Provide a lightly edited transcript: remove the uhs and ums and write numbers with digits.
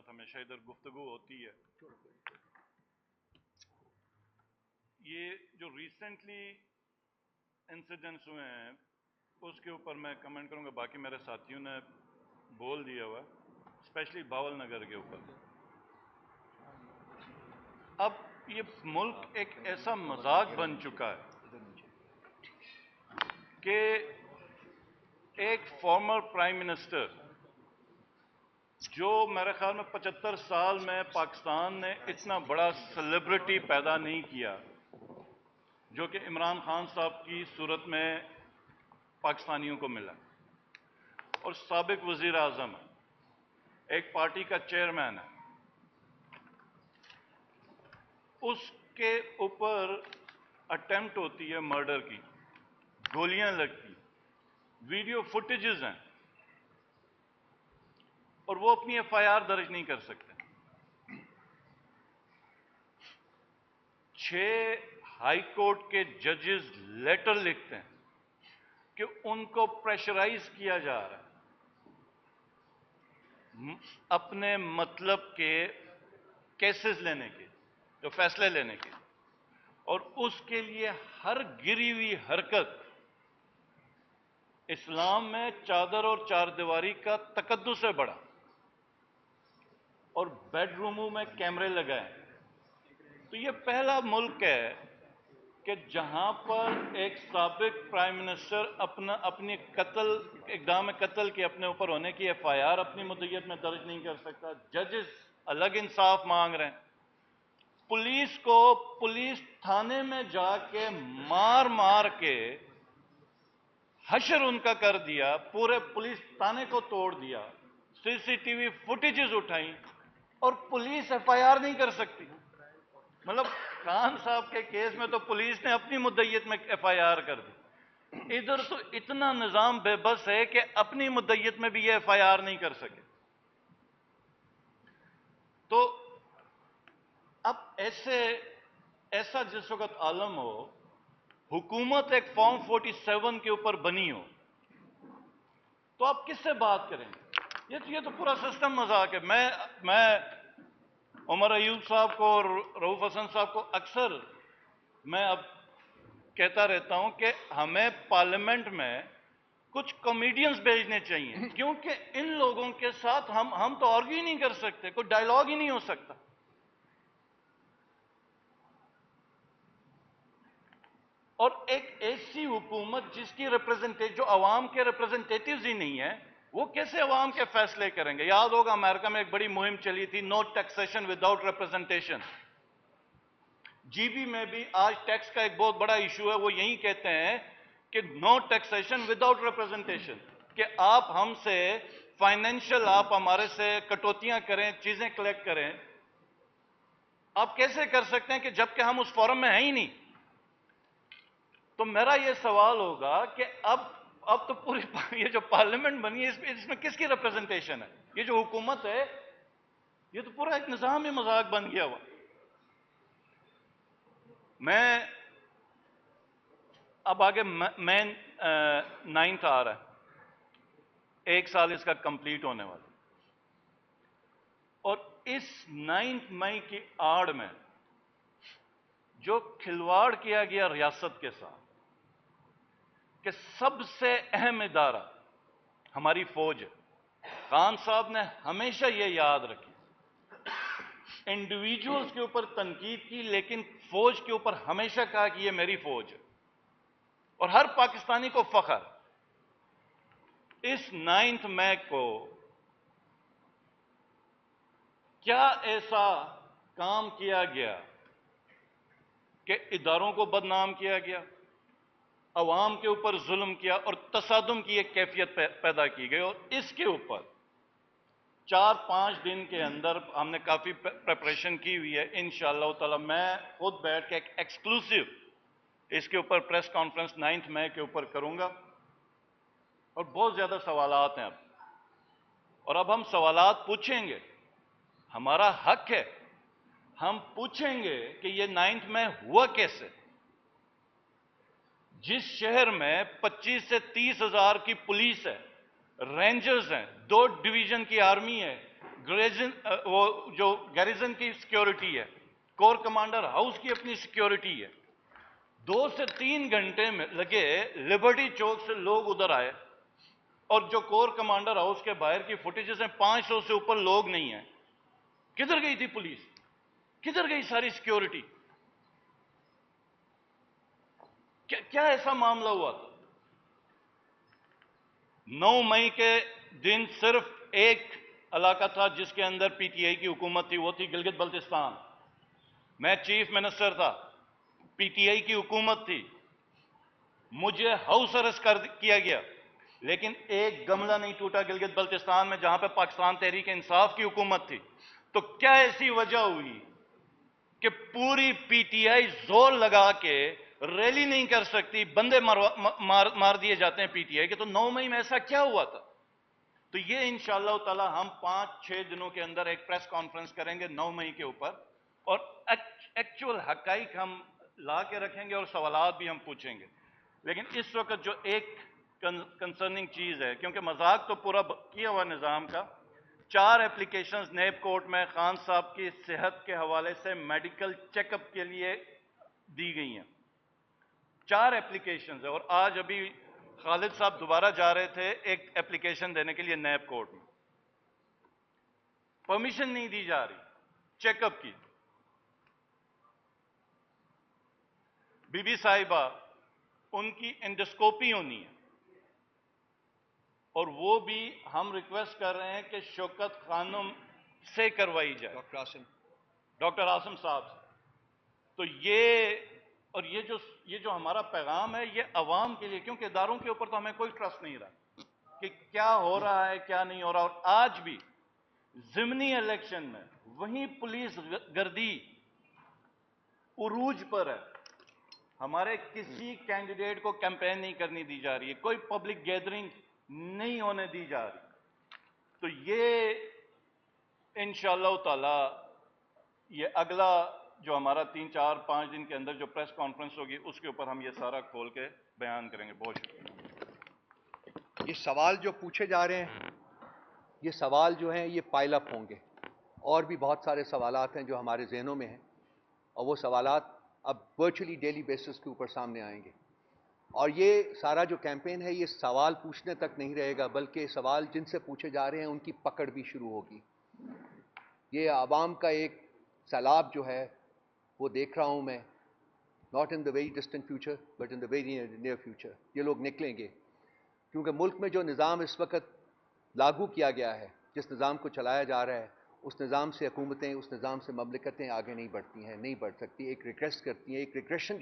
साथ हमेशा इधर गुफ्तगू होती है। ये जो रिसेंटली इंसिडेंट्स हुए हैं उसके ऊपर मैं कमेंट करूंगा, बाकी मेरे साथियों ने बोल दिया हुआ, स्पेशली भावल नगर के ऊपर। अब ये मुल्क एक ऐसा मजाक बन चुका है कि एक फॉर्मर प्राइम मिनिस्टर जो मेरे ख्याल में 75 साल में पाकिस्तान ने इतना बड़ा सेलिब्रिटी पैदा नहीं किया जो कि इमरान खान साहब की सूरत में पाकिस्तानियों को मिला, और साबिक वजीर आजम है, एक पार्टी का चेयरमैन है, उसके ऊपर अटेम्प्ट होती है मर्डर की, गोलियां लगती, वीडियो फुटेजेस हैं, और वो अपनी एफआईआर दर्ज नहीं कर सकते। 6 हाई कोर्ट के जजेस लेटर लिखते हैं कि उनको प्रेशराइज किया जा रहा है अपने मतलब के केसेस लेने के, जो फैसले लेने के, और उसके लिए हर गिरी हुई हरकत इस्लाम में चादर और चारदीवारी का तकद्दुस से बढ़ा, और बेडरूमों में कैमरे लगाए। तो ये पहला मुल्क है कि जहां पर एक साबिक प्राइम मिनिस्टर अपनी इक़दाम कत्ल के अपने ऊपर होने की एफआईआर अपनी मुद्दत में दर्ज नहीं कर सकता। जजेस अलग इंसाफ मांग रहे हैं। पुलिस थाने में जाके मार मार के हशर उनका कर दिया, पूरे पुलिस थाने को तोड़ दिया, सीसीटीवी फुटेजेस उठाई, और पुलिस एफआईआर नहीं कर सकती। मतलब खान साहब के केस में तो पुलिस ने अपनी मुद्दत में एफआईआर कर दी, इधर तो इतना निजाम बेबस है कि अपनी मुद्दत में भी ये एफआईआर नहीं कर सके। तो अब ऐसा जिस वक्त आलम हो, हुकूमत एक फॉर्म 47 के ऊपर बनी हो, तो आप किससे बात करेंगे? ये तो पूरा सिस्टम मजाक है। मैं उमर अयूब साहब को और रऊफ हसन साहब को अक्सर मैं अब कहता रहता हूं कि हमें पार्लियामेंट में कुछ कॉमेडियंस भेजने चाहिए, क्योंकि इन लोगों के साथ हम तो आर्ग्यू ही नहीं कर सकते, कोई डायलॉग ही नहीं हो सकता। और एक ऐसी हुकूमत जिसकी जो अवाम के रिप्रेजेंटेटिव्स ही नहीं है, वो कैसे अवाम के फैसले करेंगे? याद होगा अमेरिका में एक बड़ी मुहिम चली थी, no taxation without representation. GB में भी आज टैक्स का एक बहुत बड़ा इशू है। वो यही कहते हैं कि नो टैक्सेशन विदाउट रिप्रेजेंटेशन, कि आप हमसे फाइनेंशियल, आप हमारे से कटौतियां करें, चीजें कलेक्ट करें। आप कैसे कर सकते हैं कि जबकि हम उस फोरम में हैं ही नहीं? तो मेरा यह सवाल होगा कि अब तो पूरी ये जो पार्लियामेंट बनी है, इसमें किसकी रिप्रेजेंटेशन है? ये जो हुकूमत है, ये तो पूरा एक निजाम ही मजाक बन गया हुआ। मैं अब आगे मेन 9th आ रहा है, 1 साल इसका कंप्लीट होने वाला, और इस 9 मई की आड़ में जो खिलवाड़ किया गया रियासत के साथ, कि सबसे अहम इदारा हमारी फौज है। खान साहब ने हमेशा यह याद रखी, इंडिविजुअल्स के ऊपर तनकीद की, लेकिन फौज के ऊपर हमेशा कहा कि यह मेरी फौज है, और हर पाकिस्तानी को फख्र। इस 9 मई को क्या ऐसा काम किया गया कि इदारों को बदनाम किया गया, अवाम के ऊपर जुल्म किया, और तसादुम की एक कैफियत पैदा की गई? और इसके ऊपर 4-5 दिन के अंदर हमने काफी प्रिपरेशन की हुई है। इंशाअल्लाह ताला मैं खुद बैठ के एक एक्सक्लूसिव इसके ऊपर प्रेस कॉन्फ्रेंस 9 मई के ऊपर करूंगा, और बहुत ज्यादा सवालात हैं अब, और अब हम सवालात पूछेंगे, हमारा हक है, हम पूछेंगे कि ये 9 मई हुआ कैसे? जिस शहर में 25 से 30 हजार की पुलिस है, रेंजर्स हैं, 2 डिवीजन की आर्मी है, वो जो गैरिजन की सिक्योरिटी है, कोर कमांडर हाउस की अपनी सिक्योरिटी है। 2 से 3 घंटे में लगे लिबर्टी चौक से लोग उधर आए, और जो कोर कमांडर हाउस के बाहर की फुटेजेस हैं, 500 से ऊपर लोग नहीं है। किधर गई थी पुलिस? किधर गई सारी सिक्योरिटी? क्या ऐसा मामला हुआ था? 9 मई के दिन सिर्फ एक इलाका था जिसके अंदर पीटीआई की हुकूमत थी, वो थी गिलगित बल्तिस्तान। मैं चीफ मिनिस्टर था, पीटीआई की हुकूमत थी, मुझे हाउस अरेस्ट किया गया, लेकिन एक गमला नहीं टूटा गिलगित बल्तिस्तान में, जहां पे पाकिस्तान तहरीक इंसाफ की हुकूमत थी। तो क्या ऐसी वजह हुई कि पूरी पीटीआई जोर लगा के रैली नहीं कर सकती, बंदे मार दिए जाते हैं पीटीआई के? तो 9 मई में ऐसा क्या हुआ था? तो ये इंशाअल्लाह ताला हम 5-6 दिनों के अंदर एक प्रेस कॉन्फ्रेंस करेंगे 9 मई के ऊपर, और एक्चुअल हकाइक हम ला के रखेंगे और सवालात भी हम पूछेंगे। लेकिन इस वक्त जो एक कंसर्निंग चीज है, क्योंकि मजाक तो पूरा किया हुआ निजाम का, 4 एप्लीकेशंस नेब कोर्ट में खान साहब की सेहत के हवाले से मेडिकल चेकअप के लिए दी गई हैं। 4 एप्लीकेशंस है, और आज अभी खालिद साहब दोबारा जा रहे थे एक एप्लीकेशन देने के लिए नेब कोर्ट में। परमिशन नहीं दी जा रही चेकअप की। बीबी साहिबा, उनकी एंडोस्कोपी होनी है, और वो भी हम रिक्वेस्ट कर रहे हैं कि शौकत खानम से करवाई जाए, डॉक्टर आसिम साहब से। तो ये जो हमारा पैगाम है, ये अवाम के लिए, क्योंकि इदारों के ऊपर तो हमें कोई ट्रस्ट नहीं रहा कि क्या हो रहा है क्या नहीं हो रहा। और आज भी ज़िमनी इलेक्शन में वही पुलिस गर्दी उरूज पर है। हमारे किसी कैंडिडेट को कैंपेन नहीं करनी दी जा रही है, कोई पब्लिक गैदरिंग नहीं होने दी जा रही। तो ये इंशाअल्लाह ताला ये अगला जो हमारा 3-4-5 दिन के अंदर जो प्रेस कॉन्फ्रेंस होगी, उसके ऊपर हम ये सारा खोल के बयान करेंगे। बहुत शुक्रिया। ये सवाल जो पूछे जा रहे हैं, ये सवाल जो हैं ये पाइल अप होंगे, और भी बहुत सारे सवालात हैं जो हमारे जहनों में हैं, और वो सवालात अब वर्चुअली डेली बेसिस के ऊपर सामने आएंगे। और ये सारा जो कैंपेन है, ये सवाल पूछने तक नहीं रहेगा, बल्कि सवाल जिनसे पूछे जा रहे हैं उनकी पकड़ भी शुरू होगी। ये आवाम का एक सैलाब जो है वो देख रहा हूँ मैं, not in the very distant future but in the very near future. ये लोग निकलेंगे, क्योंकि मुल्क में जो निज़ाम इस वक्त लागू किया गया है, जिस निज़ाम को चलाया जा रहा है, उस निज़ाम से हुकूमतें, उस निज़ाम से ममलिकतें आगे नहीं बढ़ती हैं, नहीं बढ़ सकती, एक रिग्रेस करती हैं, एक रिग्रेशन